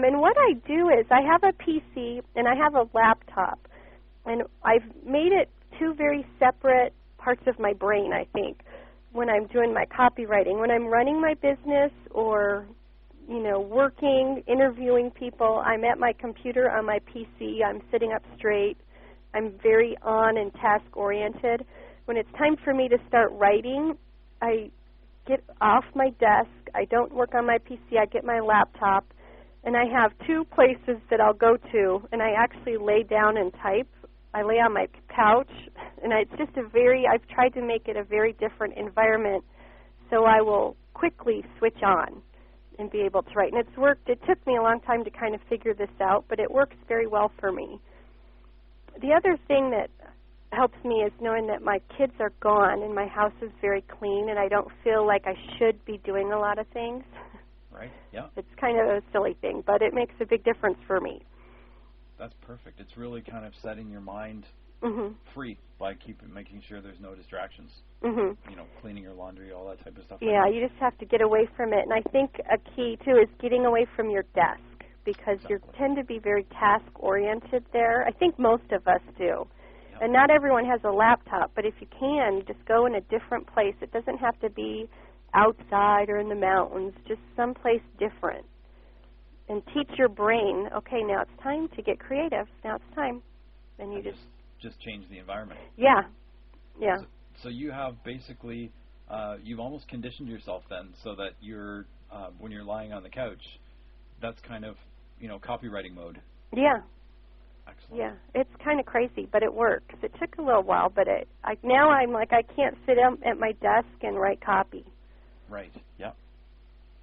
And what I do is I have a PC and I have a laptop, and I've made it two very separate parts of my brain, I think, when I'm doing my copywriting. When I'm running my business or, working, interviewing people, I'm at my computer on my PC. I'm sitting up straight. I'm very on and task-oriented. When it's time for me to start writing, I get off my desk. I don't work on my PC. I get my laptop, and I have two places that I'll go to, and I actually lay down and type. I lay on my couch, and it's just I've tried to make it a very different environment so I will quickly switch on and be able to write. And it's worked. It took me a long time to kind of figure this out, but it works very well for me. The other thing that helps me is knowing that my kids are gone and my house is very clean and I don't feel like I should be doing a lot of things. Right, yeah. It's kind of a silly thing, but it makes a big difference for me. That's perfect. It's really kind of setting your mind free by making sure there's no distractions. Cleaning your laundry, all that type of stuff. Yeah, you just have to get away from it. And I think a key, too, is getting away from your desk because you tend to be very task-oriented there. I think most of us do. Yep. And not everyone has a laptop, but if you can, just go in a different place. It doesn't have to be outside or in the mountains, just someplace different. And teach your brain, okay, now it's time to get creative. Now it's time. And you just change the environment. Yeah. So you have basically, you've almost conditioned yourself then so that you're, when you're lying on the couch, that's kind of, copywriting mode. Yeah. Excellent. Yeah, it's kind of crazy, but it works. It took a little while, but now I'm like, I can't sit at my desk and write copy. Right, yeah.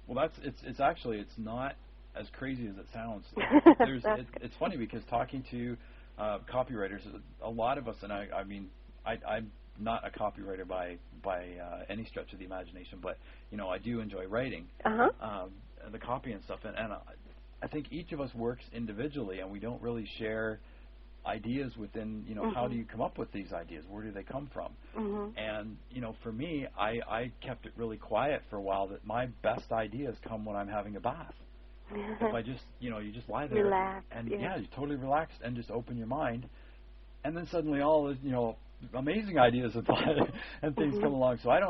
Well, it's actually, it's not as crazy as it sounds. It's funny because talking to copywriters, a lot of us, and I'm not a copywriter by any stretch of the imagination, but I do enjoy writing the copy and stuff, and I think each of us works individually, and we don't really share ideas within how do you come up with these ideas, where do they come from? And for me, I kept it really quiet for a while, that my best ideas come when I'm having a bath. If I just you just lie there relax, and you're totally relaxed and just open your mind, and then suddenly all the amazing ideas and things come along. So I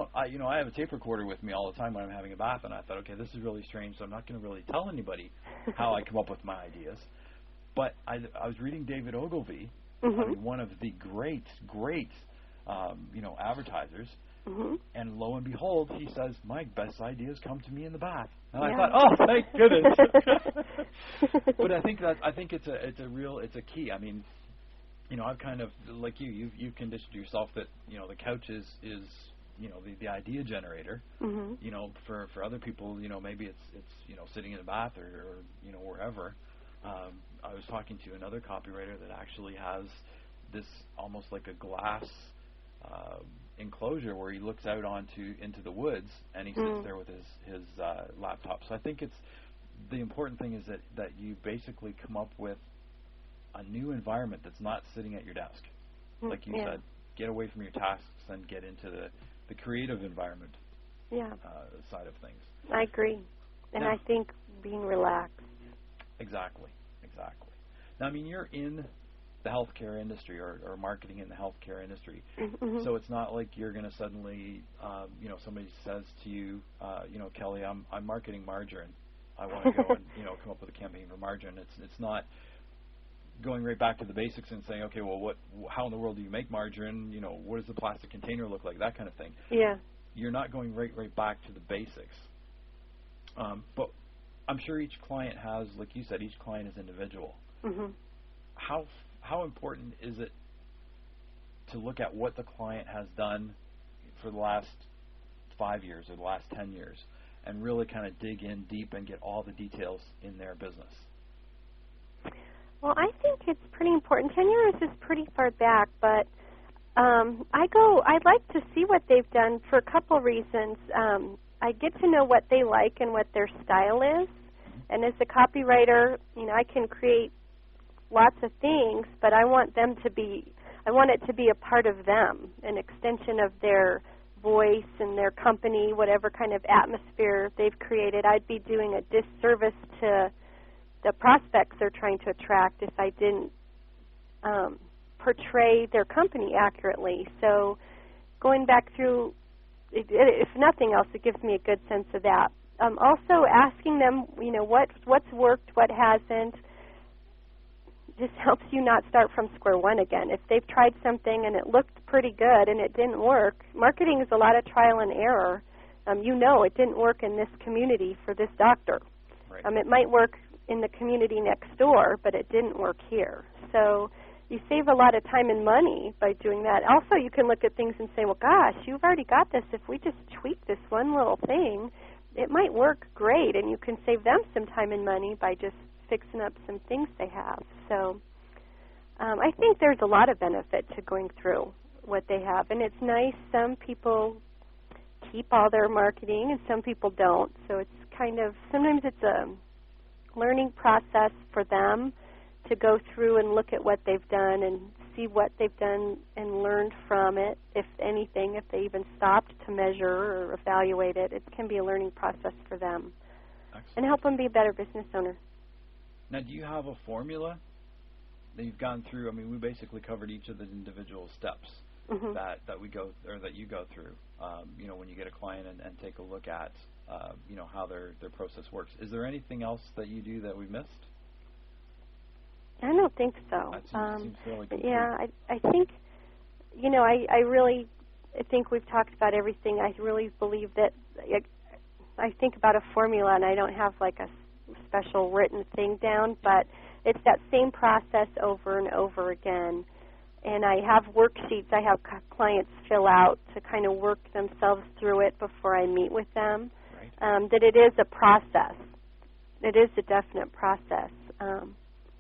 have a tape recorder with me all the time when I'm having a bath, and I thought, okay, this is really strange, so I'm not going to really tell anybody how I come up with my ideas. But I was reading David Ogilvy, one of the great advertisers, and lo and behold, he says, my best ideas come to me in the bath. And I thought, oh, thank goodness. But I think it's a key. I mean, I've kind of, like you've conditioned yourself that, the couch is the idea generator. For other people, maybe it's sitting in a bath or wherever. I was talking to another copywriter that actually has this almost like a glass enclosure where he looks out into the woods, and he sits there with his laptop. So I think the important thing is that you basically come up with a new environment that's not sitting at your desk. Like you said, get away from your tasks and get into the creative environment side of things. I agree. And I think being relaxed. Exactly. Now, I mean, you're in the healthcare industry or marketing in the healthcare industry. So it's not like you're going to suddenly, somebody says to you, Kelly, I'm marketing margarine. I want to go and, come up with a campaign for margarine. It's not going right back to the basics and saying, okay, well, how in the world do you make margarine? What does the plastic container look like? That kind of thing. Yeah. You're not going right back to the basics. But I'm sure each client has, like you said, each client is individual. How important is it to look at what the client has done for the last 5 years or the last 10 years and really kind of dig in deep and get all the details in their business? Well, I think it's pretty important. 10 years is pretty far back, but I'd like to see what they've done for a couple reasons. I get to know what they like and what their style is. And as a copywriter, I can create lots of things, but I want it to be a part of them, an extension of their voice and their company, whatever kind of atmosphere they've created. I'd be doing a disservice to the prospects they're trying to attract if I didn't portray their company accurately. So going back through, if nothing else, it gives me a good sense of that. Also asking them, what's worked, what hasn't, just helps you not start from square one again. If they've tried something and it looked pretty good and it didn't work, marketing is a lot of trial and error. It didn't work in this community for this doctor. Right. It might work in the community next door, but it didn't work here. So you save a lot of time and money by doing that. Also, you can look at things and say, well, gosh, you've already got this. If we just tweak this one little thing, it might work great, and you can save them some time and money by just fixing up some things they have. So I think there's a lot of benefit to going through what they have, and it's nice. Some people keep all their marketing, and some people don't. So it's kind of, sometimes it's a learning process for them to go through and look at what they've done and see what they've done and learned from it, if anything, if they even stopped to measure or evaluate it. It can be a learning process for them. Excellent. And help them be a better business owner. Now, do you have a formula that you've gone through? I mean, we basically covered each of the individual steps that we go, or that you go through. When you get a client and take a look at, how their process works. Is there anything else that you do that we missed? I don't think so. That seems fairly complete. Yeah, I think, I really think we've talked about everything. I really believe that I think about a formula, and I don't have like a special written thing down, but it's that same process over and over again. And I have worksheets I have clients fill out to kind of work themselves through it before I meet with them. Right. That it is a process. It is a definite process.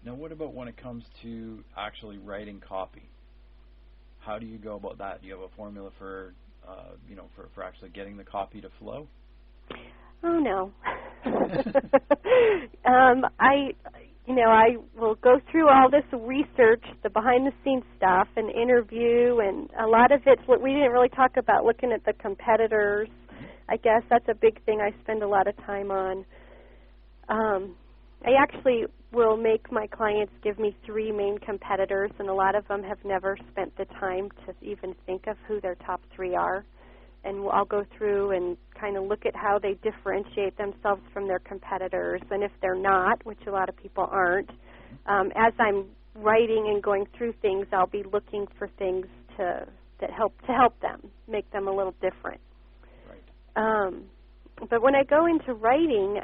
Now, what about when it comes to actually writing copy? How do you go about that? Do you have a formula for, for actually getting the copy to flow? Oh, no. I will go through all this research, the behind-the-scenes stuff, and interview, and a lot of it's what we didn't really talk about, looking at the competitors. I guess that's a big thing I spend a lot of time on. I actually will make my clients give me 3 main competitors, and a lot of them have never spent the time to even think of who their top 3 are. And I'll go through and kind of look at how they differentiate themselves from their competitors. And if they're not, which a lot of people aren't, as I'm writing and going through things, I'll be looking for things that help them, make them a little different. Right. But when I go into writing,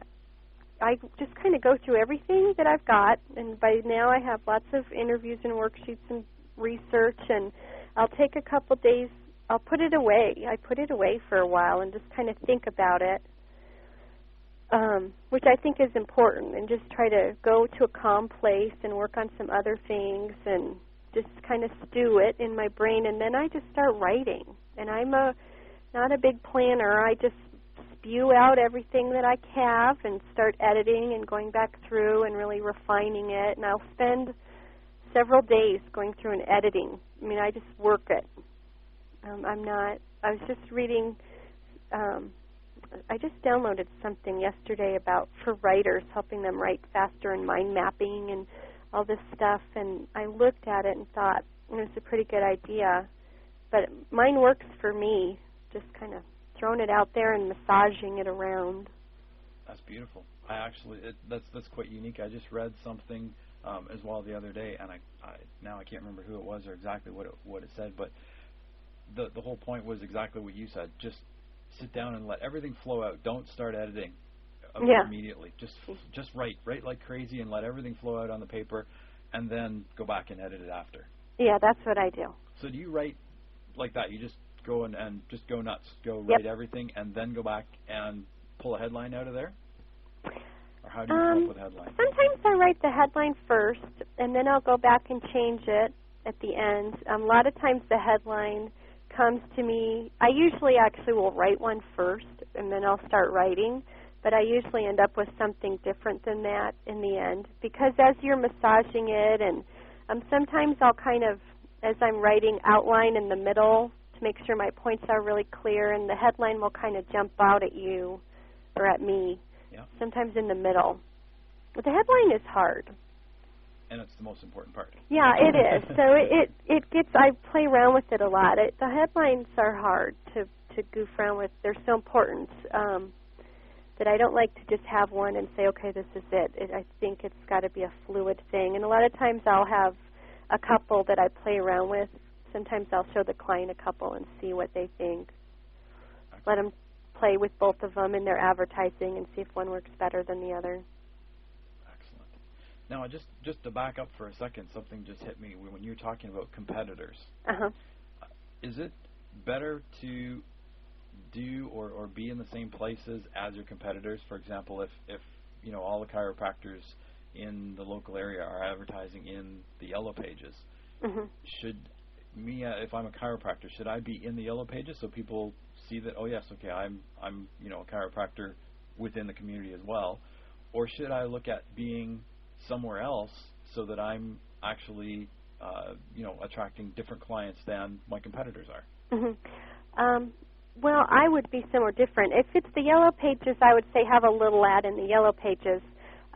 I just kind of go through everything that I've got. And by now I have lots of interviews and worksheets and research, and I'll take a couple days. I'll put it away. I put it away for a while and just kind of think about it, which I think is important, and just try to go to a calm place and work on some other things and just kind of stew it in my brain, and then I just start writing. And I'm not a big planner. I just spew out everything that I have and start editing and going back through and really refining it, and I'll spend several days going through and editing. I mean, I just work it. I was just reading, I just downloaded something yesterday for writers, helping them write faster and mind mapping and all this stuff, and I looked at it and thought it was a pretty good idea, but mine works for me, just kind of throwing it out there and massaging it around. That's beautiful. That's quite unique. I just read something as well the other day, and I can't remember who it was or exactly what it said, but the whole point was exactly what you said. Just sit down and let everything flow out. Don't start editing immediately. Just write like crazy and let everything flow out on the paper, and then go back and edit it after. Yeah, that's what I do. So do you write like that? You just go and just go nuts, write everything, and then go back and pull a headline out of there? Or how do you come up with a headline? Sometimes I write the headline first, and then I'll go back and change it at the end. A lot of times the headline comes to me. I usually actually will write one first, and then I'll start writing, but I usually end up with something different than that in the end, because as you're massaging it, and sometimes I'll kind of, as I'm writing, outline in the middle to make sure my points are really clear, and the headline will kind of jump out at you or at me, sometimes in the middle. The headline is hard. And it's the most important part. Yeah, it is. So it gets, I play around with it a lot. The headlines are hard to goof around with. They're so important that I don't like to just have one and say, okay, this is it. I think it's got to be a fluid thing. And a lot of times I'll have a couple that I play around with. Sometimes I'll show the client a couple and see what they think. Let them play with both of them in their advertising and see if one works better than the other. Excellent. Now, just to back up for a second, something just hit me when you're talking about competitors. Uh-huh. Is it better to do or be in the same places as your competitors? For example, if you know all the chiropractors in the local area are advertising in the Yellow Pages, should me, if I'm a chiropractor, should I be in the Yellow Pages so people see that, oh yes, okay, I'm you know a chiropractor within the community as well, or should I look at being somewhere else so that I'm actually you know attracting different clients than my competitors are? Well, I would be somewhere different. If it's the Yellow Pages, I would say have a little ad in the Yellow Pages.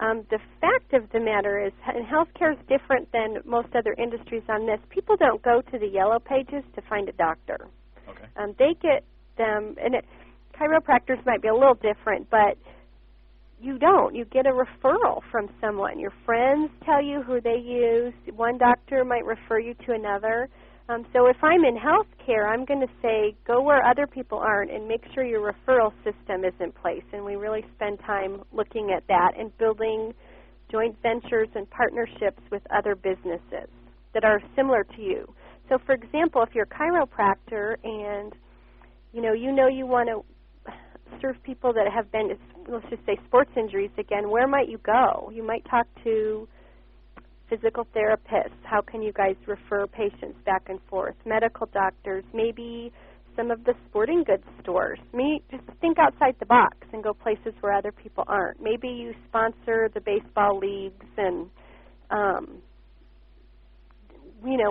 The fact of the matter is, and healthcare is different than most other industries on this, people don't go to the Yellow Pages to find a doctor. Okay. They get them, and chiropractors might be a little different, but you don't. You get a referral from someone. Your friends tell you who they use. One doctor might refer you to another. So if I'm in healthcare, I'm going to say go where other people aren't and make sure your referral system is in place. And we really spend time looking at that and building joint ventures and partnerships with other businesses that are similar to you. So, for example, if you're a chiropractor and you want to serve people that have been, let's just say, sports injuries again, where might you go? You might talk to physical therapists. How can you guys refer patients back and forth? Medical doctors, maybe some of the sporting goods stores. Just think outside the box and go places where other people aren't. Maybe you sponsor the baseball leagues and,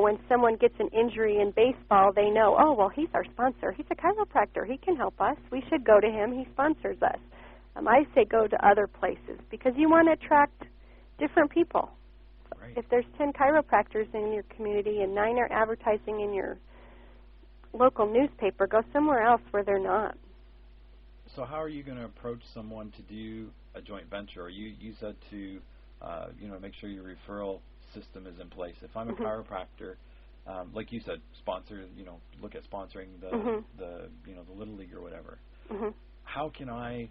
when someone gets an injury in baseball, they know, oh, well, he's our sponsor. He's a chiropractor. He can help us. We should go to him. He sponsors us. I say go to other places because you want to attract different people. Right. If there's 10 chiropractors in your community and 9 are advertising in your local newspaper, go somewhere else where they're not. So how are you going to approach someone to do a joint venture? Or you said to make sure your referral system is in place. If I'm a chiropractor, like you said, look at sponsoring the Little League or whatever. How can I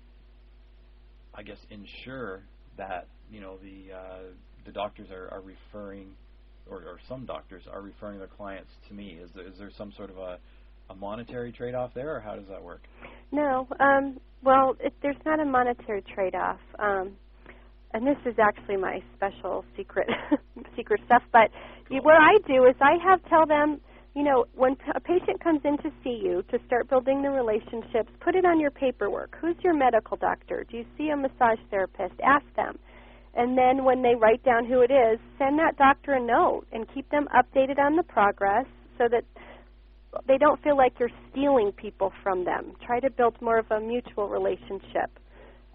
guess ensure that the doctors are referring, or some doctors are referring their clients to me? Is there some sort of a monetary trade-off there, or how does that work? No. There's not a monetary trade-off. And this is actually my special secret stuff. But what I do is tell them, when a patient comes in to see you to start building the relationships, put it on your paperwork. Who's your medical doctor? Do you see a massage therapist? Ask them. And then when they write down who it is, send that doctor a note and keep them updated on the progress so that they don't feel like you're stealing people from them. Try to build more of a mutual relationship.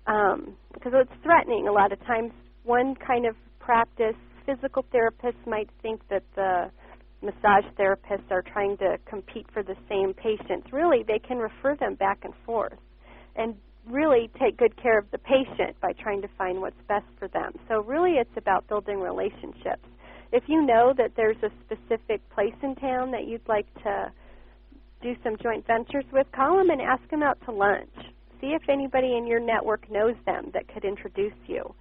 Because it's threatening a lot of times. One kind of practice, physical therapists might think that the massage therapists are trying to compete for the same patients. Really, they can refer them back and forth and really take good care of the patient by trying to find what's best for them. So really it's about building relationships. If you know that there's a specific place in town that you'd like to do some joint ventures with, call them and ask them out to lunch. See if anybody in your network knows them that could introduce you.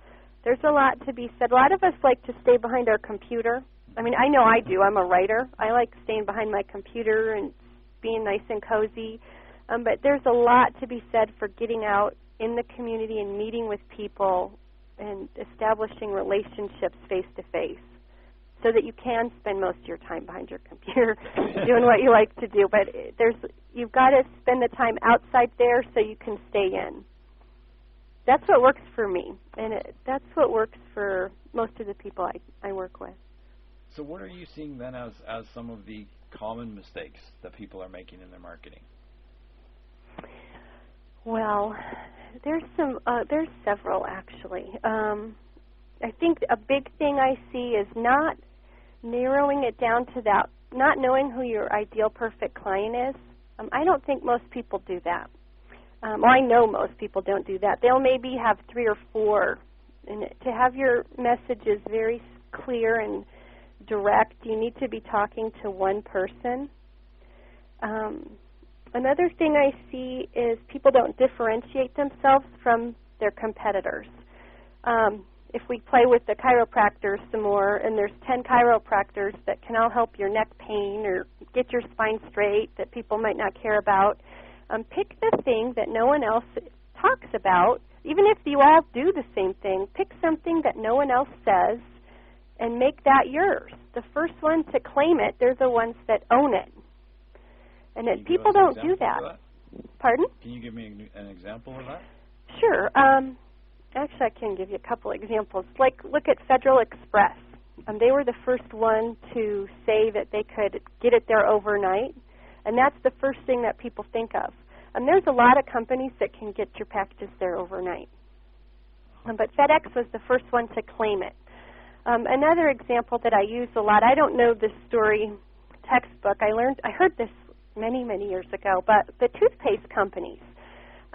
There's a lot to be said. A lot of us like to stay behind our computer. I mean, I know I do. I'm a writer. I like staying behind my computer and being nice and cozy. But there's a lot to be said for getting out in the community and meeting with people and establishing relationships face-to-face so that you can spend most of your time behind your computer doing what you like to do. But you've got to spend the time outside there so you can stay in. That's what works for me, and that's what works for most of the people I work with. So what are you seeing then as some of the common mistakes that people are making in their marketing? Well, there's several actually. I think a big thing I see is not narrowing it down to that, not knowing who your ideal perfect client is. I don't think most people do that. Well, I know most people don't do that. They'll maybe have 3 or 4. And to have your messages very clear and direct, you need to be talking to one person. Another thing I see is people don't differentiate themselves from their competitors. If we play with the chiropractors some more, and there's 10 chiropractors that can all help your neck pain or get your spine straight that people might not care about, pick the thing that no one else talks about. Even if you all do the same thing, pick something that no one else says and make that yours. The first one to claim it, they're the ones that own it. And that people don't do that. Pardon? Can you give me an example of that? Sure. Actually, I can give you a couple examples. Like, look at Federal Express. They were the first one to say that they could get it there overnight, and that's the first thing that people think of. And there's a lot of companies that can get your packages there overnight. But FedEx was the first one to claim it. Another example that I use a lot, I don't know this story textbook. I heard this many, many years ago, but the toothpaste companies.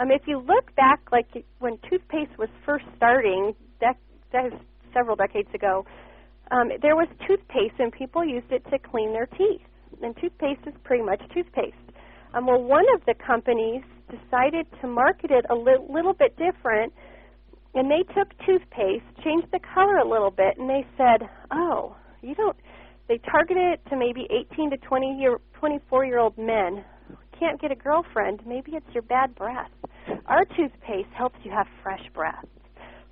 If you look back, like when toothpaste was first starting, that was several decades ago, there was toothpaste and people used it to clean their teeth. And toothpaste is pretty much toothpaste. Well, one of the companies decided to market it a little bit different, and they took toothpaste, changed the color a little bit, and they said, oh, you don't, they targeted it to maybe 18 to 24-year-old men. Can't get a girlfriend, maybe it's your bad breath. Our toothpaste helps you have fresh breath.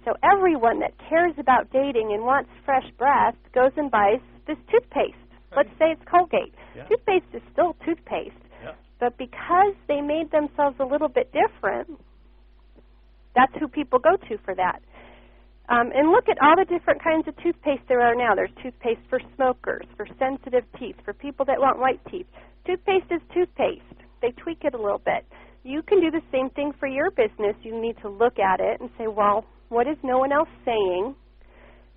So everyone that cares about dating and wants fresh breath goes and buys this toothpaste. Right. Let's say it's Colgate. Yeah. Toothpaste is still toothpaste. Yeah. But because they made themselves a little bit different, that's who people go to for that. And look at all the different kinds of toothpaste there are now. There's toothpaste for smokers, for sensitive teeth, for people that want white teeth. Toothpaste is toothpaste. They tweak it a little bit. You can do the same thing for your business. You need to look at it and say, well, what is no one else saying?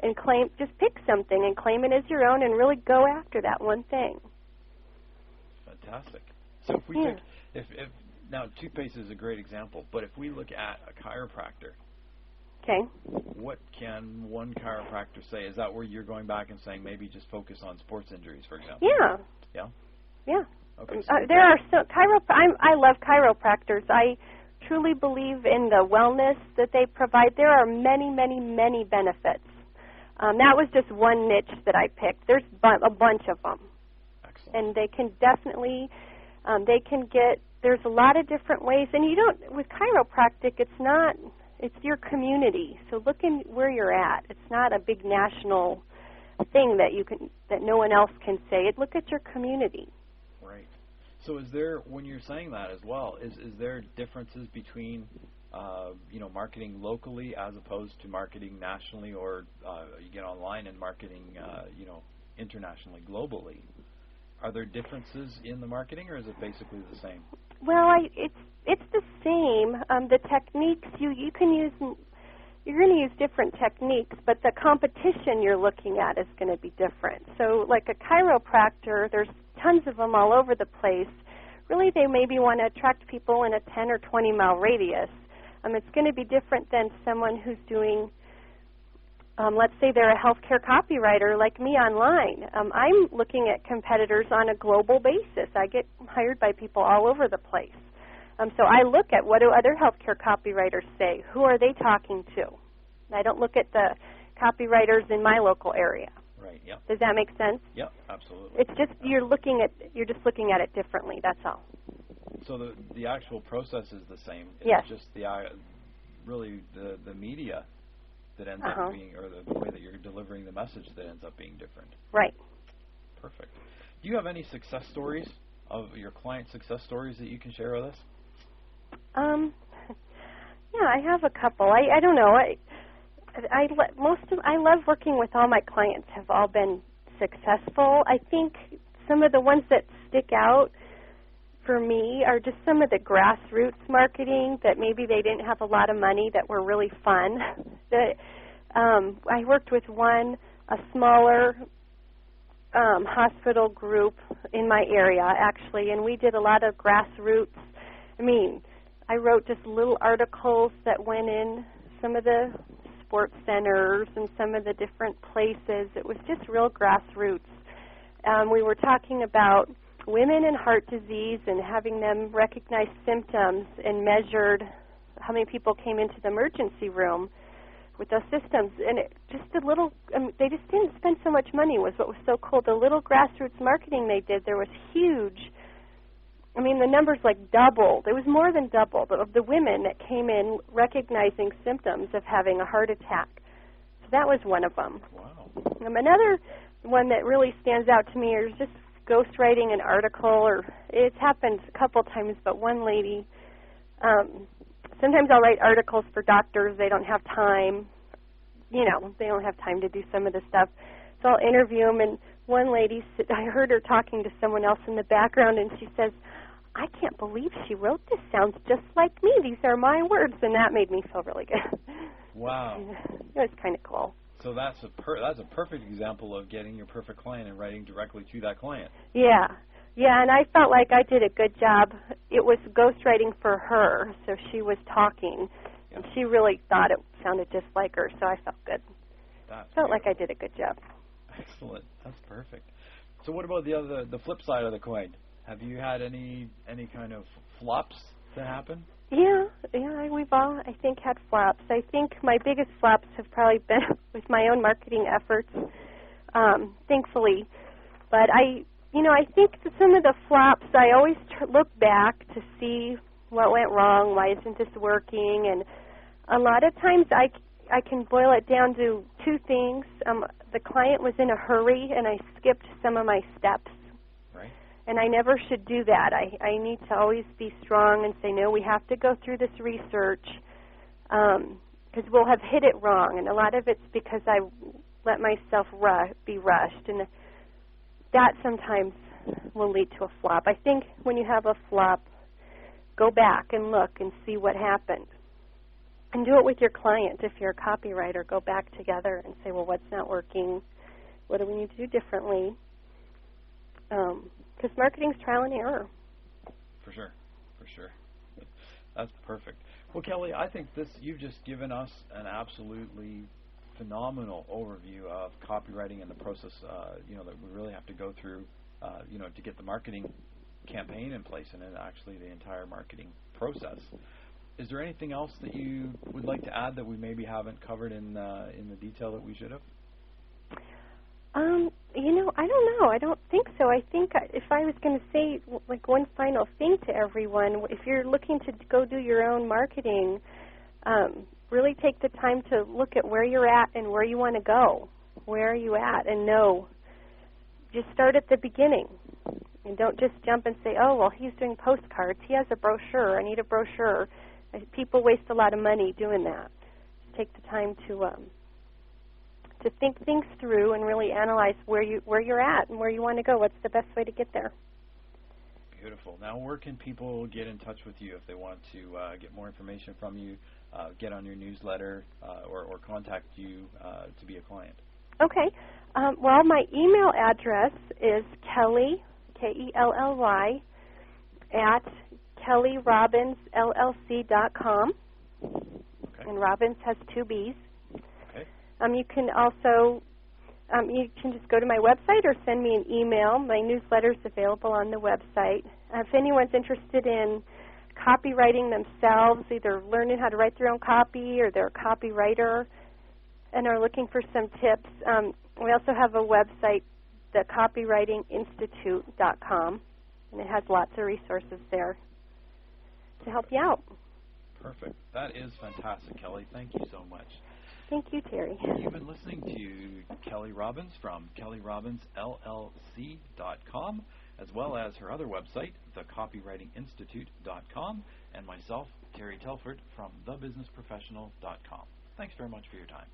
And just pick something and claim it as your own and really go after that one thing. Fantastic. So if we took, if now toothpaste is a great example, but if we look at a chiropractor, okay, what can one chiropractor say? Is that where you're going back and saying maybe just focus on sports injuries, for example? Yeah. Yeah? Yeah. Okay. There are I love chiropractors. I truly believe in the wellness that they provide. There are many, many, many benefits. That was just one niche that I picked. There's a bunch of them. Excellent. And they can definitely, there's a lot of different ways. And with chiropractic, it's your community. So look in where you're at. It's not a big national thing that no one else can say. Look at your community. Right. So is there, when you're saying that as well, is there differences between marketing locally as opposed to marketing nationally, or you get online and marketing internationally, globally? Are there differences in the marketing, or is it basically the same? Well, it's the same. The techniques you can use, you're going to use different techniques, but the competition you're looking at is going to be different. So like a chiropractor, there's tons of them all over the place. Really, they maybe want to attract people in a 10 or 20 mile radius. It's going to be different than someone who's doing, let's say they're a healthcare copywriter like me online. I'm looking at competitors on a global basis. I get hired by people all over the place. So I look at what do other healthcare copywriters say. Who are they talking to? I don't look at the copywriters in my local area. Right. Yeah. Does that make sense? Yep. Absolutely. It's just you're just looking at it differently. That's all. So the actual process is the same. It's yes. just really the media that ends up being, or the way that you're delivering the message that ends up being different. Right. Perfect. Do you have any success stories of your client success stories that you can share with us? Yeah, I have a couple. I don't know. I love working with all my clients. Have all been successful. I think some of the ones that stick out for me are just some of the grassroots marketing that maybe they didn't have a lot of money that were really fun. I worked with a smaller hospital group in my area, actually, and we did a lot of grassroots. I wrote just little articles that went in some of the sports centers and some of the different places. It was just real grassroots. We were talking about women and heart disease and having them recognize symptoms and measured how many people came into the emergency room with those systems. And they just didn't spend so much money was what was so cool. The little grassroots marketing they did, there was huge. The numbers doubled. It was more than doubled of the women that came in recognizing symptoms of having a heart attack. So that was one of them. Wow. Another one that really stands out to me is just ghostwriting an article, or it's happened a couple times, but one lady, sometimes I'll write articles for doctors. They don't have time. They don't have time to do some of the stuff. So I'll interview them, and one lady, I heard her talking to someone else in the background, and she says, "I can't believe she wrote this. Sounds just like me. These are my words." And that made me feel really good. Wow. It was kind of cool. So that's a perfect example of getting your perfect client and writing directly to that client. Yeah, and I felt like I did a good job. It was ghostwriting for her, so she was talking, and she really thought it sounded just like her, so I felt good. Felt like I did a good job. Excellent. That's perfect. So what about the flip side of the coin? Have you had any kind of flops that happen? Yeah, we've all, I think, had flops. I think my biggest flops have probably been with my own marketing efforts, thankfully. But I think that some of the flops, I always look back to see what went wrong, why isn't this working, and a lot of times I can boil it down to two things. The client was in a hurry, and I skipped some of my steps. Right. And I never should do that. I need to always be strong and say, no, we have to go through this research because we'll have hit it wrong. And a lot of it's because I let myself be rushed. And that sometimes will lead to a flop. I think when you have a flop, go back and look and see what happened. And do it with your client. If you're a copywriter, go back together and say, well, what's not working? What do we need to do differently? Because marketing's trial and error. For sure. That's perfect. Well, Kelly, I think you've just given us an absolutely phenomenal overview of copywriting and the process, that we really have to go through, to get the marketing campaign in place and then actually the entire marketing process. Is there anything else that you would like to add that we maybe haven't covered in the detail that we should have? I don't know. I don't think so. I think if I was going to say one final thing to everyone, if you're looking to go do your own marketing, really take the time to look at where you're at and where you want to go. Where are you at? And know. Just start at the beginning. And don't just jump and say, oh, well, he's doing postcards. He has a brochure. I need a brochure. People waste a lot of money doing that. Just take the time to think things through and really analyze where you're at and where you want to go. What's the best way to get there? Beautiful. Now, where can people get in touch with you if they want to get more information from you, get on your newsletter, or contact you to be a client? Okay. Well, my email address is Kelly, Kelly, at kellyrobinsllc.com. Okay. And Robbins has 2 B's. Okay. You can also, you can just go to my website or send me an email. My newsletter is available on the website. If anyone's interested in copywriting themselves, either learning how to write their own copy or they're a copywriter and are looking for some tips, we also have a website, the copywritinginstitute.com, and it has lots of resources there to help you out. Perfect. That is fantastic, Kelly. Thank you so much. Thank you, Terry. You've been listening to Kelly Robbins from kellyrobinsllc.com, as well as her other website, thecopywritinginstitute.com, and myself, Terry Telford, from thebusinessprofessional.com. Thanks very much for your time.